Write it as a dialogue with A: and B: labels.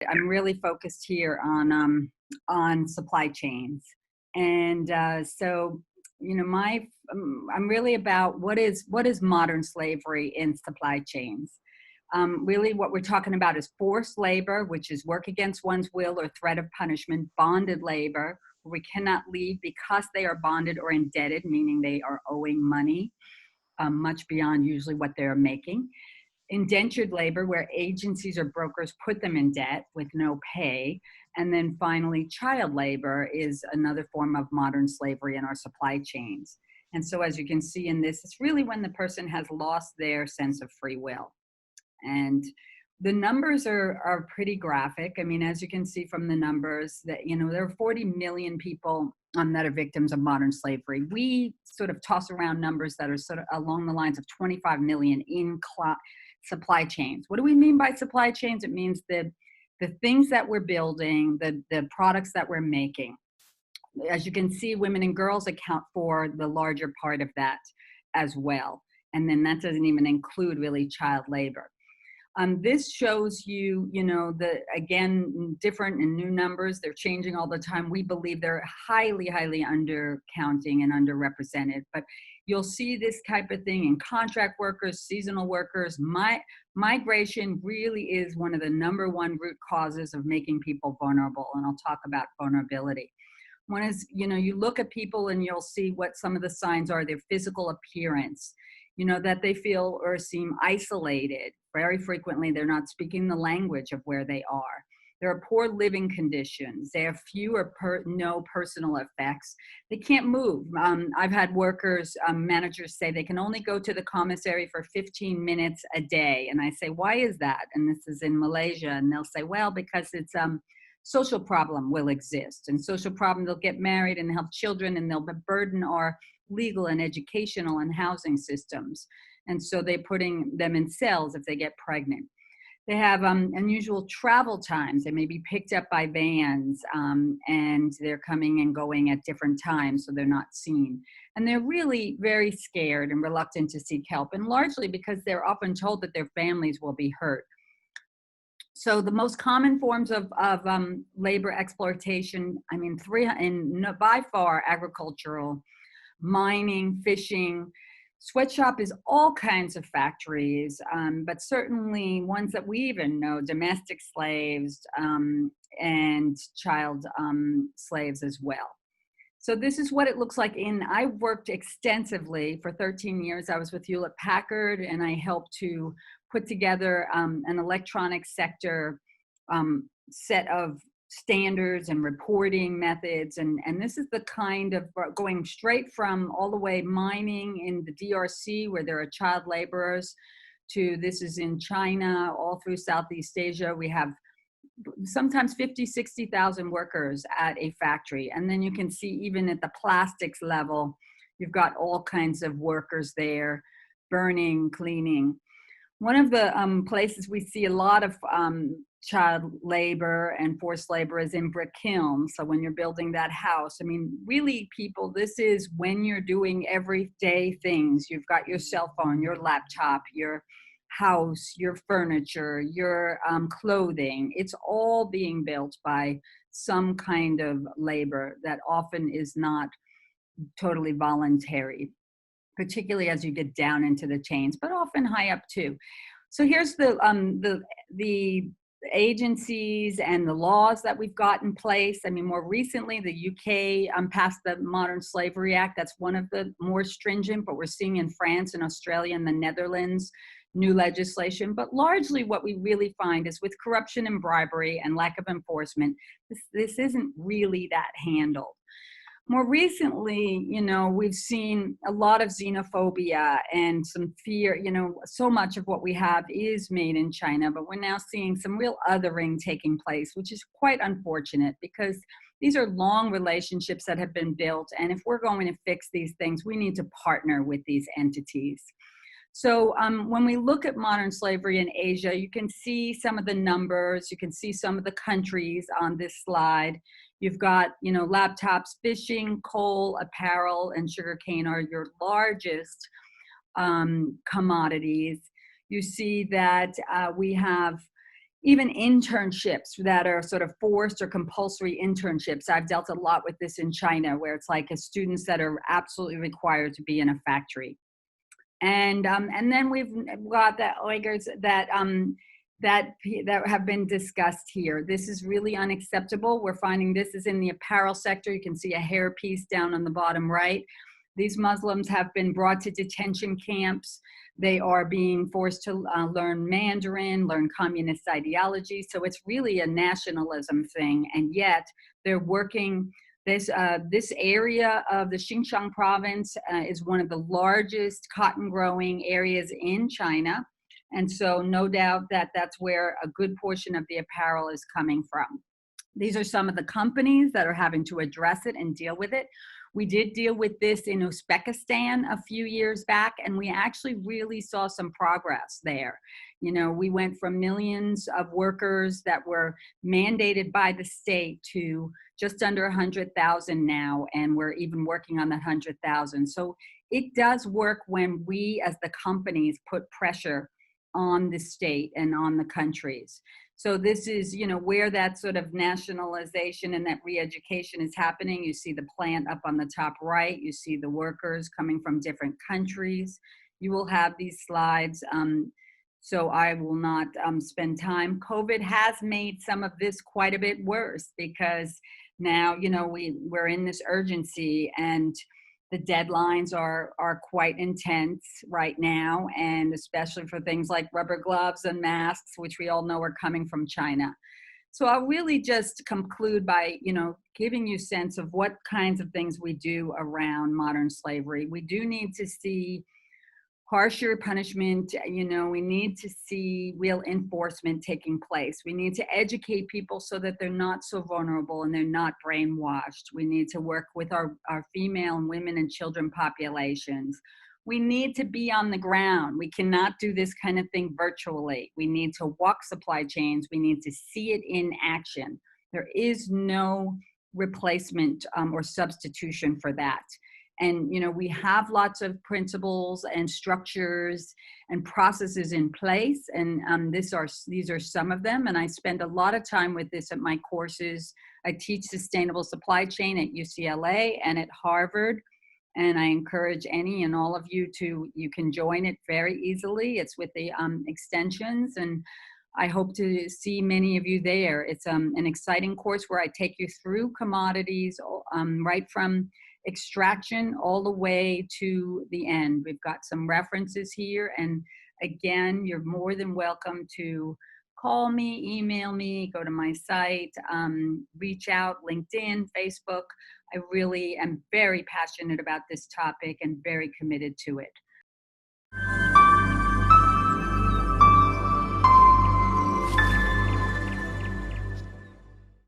A: I'm really focused here on supply chains, and I'm really about what is modern slavery in supply chains. Really, what we're talking about is forced labor, which is work against one's will or threat of punishment; bonded labor, where we cannot leave because they are bonded or indebted, meaning they are owing money, much beyond usually what they're making; indentured labor, where agencies or brokers put them in debt with no pay; and then finally, child labor is another form of modern slavery in our supply chains. And so, as you can see in this, it's really when the person has lost their sense of free will. And the numbers are pretty graphic. I mean, as you can see from the numbers, that there are 40 million people that are victims of modern slavery. We sort of toss around numbers that are sort of along the lines of 25 million in supply chains. What do we mean by supply chains? It means the things that we're building, the products that we're making. As you can see, women and girls account for the larger part of that as well. And then that doesn't even include really child labor. This shows you, again, different and new numbers. They're changing all the time. We believe they're highly, highly undercounting and underrepresented. But you'll see this type of thing in contract workers, seasonal workers. Migration really is one of the number one root causes of making people vulnerable. And I'll talk about vulnerability. One is, you look at people and you'll see what some of the signs are: their physical appearance, that they feel or seem isolated. Very frequently, they're not speaking the language of where they are. There are poor living conditions. They have few or no personal effects. They can't move. I've had workers, managers say they can only go to the commissary for 15 minutes a day. And I say, why is that? And this is in Malaysia. And they'll say, well, because it's social problem will exist. And social problem, they'll get married and have children, and they'll burden our legal and educational and housing systems. And so they're putting them in cells if they get pregnant. They have unusual travel times. They may be picked up by vans, and they're coming and going at different times, so they're not seen. And they're really very scared and reluctant to seek help, and largely because they're often told that their families will be hurt. So the most common forms of labor exploitation, by far, agricultural, mining, fishing. Sweatshop is all kinds of factories, but certainly ones that we even know: domestic slaves and child slaves as well. So this is what it looks like. I worked extensively for 13 years. I was with Hewlett Packard, and I helped to put together an electronic sector set of standards and reporting methods. And this is the kind of going straight from all the way mining in the DRC, where there are child laborers, to this is in China, all through Southeast Asia. We have sometimes 50, 60,000 workers at a factory. And then you can see even at the plastics level, you've got all kinds of workers there, burning, cleaning. One of the places we see a lot of child labor and forced labor is in brick kilns. So when you're building that house, really, people, this is when you're doing everyday things. You've got your cell phone, your laptop, your house, your furniture, your clothing. It's all being built by some kind of labor that often is not totally voluntary, particularly as you get down into the chains, but often high up too. So here's the agencies and the laws that we've got in place. More recently, the UK passed the Modern Slavery Act. That's one of the more stringent, but we're seeing in France and Australia and the Netherlands new legislation. But largely what we really find is with corruption and bribery and lack of enforcement, this isn't really that handled. More recently, we've seen a lot of xenophobia and some fear. So much of what we have is made in China, but we're now seeing some real othering taking place, which is quite unfortunate, because these are long relationships that have been built. And if we're going to fix these things, we need to partner with these entities. So when we look at modern slavery in Asia, you can see some of the numbers. You can see some of the countries on this slide. You've got, laptops, fishing, coal, apparel, and sugarcane are your largest commodities. You see that we have even internships that are sort of forced or compulsory internships. I've dealt a lot with this in China, where it's like students that are absolutely required to be in a factory. And then we've got that Uyghurs that have been discussed here. This is really unacceptable. We're finding this is in the apparel sector. You can see a hairpiece down on the bottom right. These Muslims have been brought to detention camps. They are being forced to learn Mandarin, learn communist ideology. So it's really a nationalism thing. And yet they're working. This area of the Xinjiang province is one of the largest cotton growing areas in China. And so no doubt that that's where a good portion of the apparel is coming from. These are some of the companies that are having to address it and deal with it. We did deal with this in Uzbekistan a few years back, and we actually really saw some progress there. You know, we went from millions of workers that were mandated by the state to just under 100,000 now, and we're even working on that 100,000. So it does work when we as the companies put pressure on the state and on the countries. So this is, you know, where that sort of nationalization and that re-education is happening. You see the plant up on the top right. You see the workers coming from different countries. You will have these slides. So I will not spend time. COVID has made some of this quite a bit worse because now, you know, we're in this urgency, and the deadlines are quite intense right now, and especially for things like rubber gloves and masks, which we all know are coming from China. So I'll really just conclude by, you know, giving you a sense of what kinds of things we do around modern slavery. We do need to see harsher punishment. You know, we need to see real enforcement taking place. We need to educate people so that they're not so vulnerable and they're not brainwashed. We need to work with our female and women and children populations. We need to be on the ground. We cannot do this kind of thing virtually. We need to walk supply chains. We need to see it in action. There is no replacement or substitution for that. And, you know, we have lots of principles and structures and processes in place. And these are some of them. And I spend a lot of time with this at my courses. I teach sustainable supply chain at UCLA and at Harvard. And I encourage any and all of you you can join it very easily. It's with the extensions. And I hope to see many of you there. It's an exciting course where I take you through commodities right from extraction all the way to the end. We've got some references here. And again, you're more than welcome to call me, email me, go to my site, reach out, LinkedIn, Facebook. I really am very passionate about this topic and very committed to it.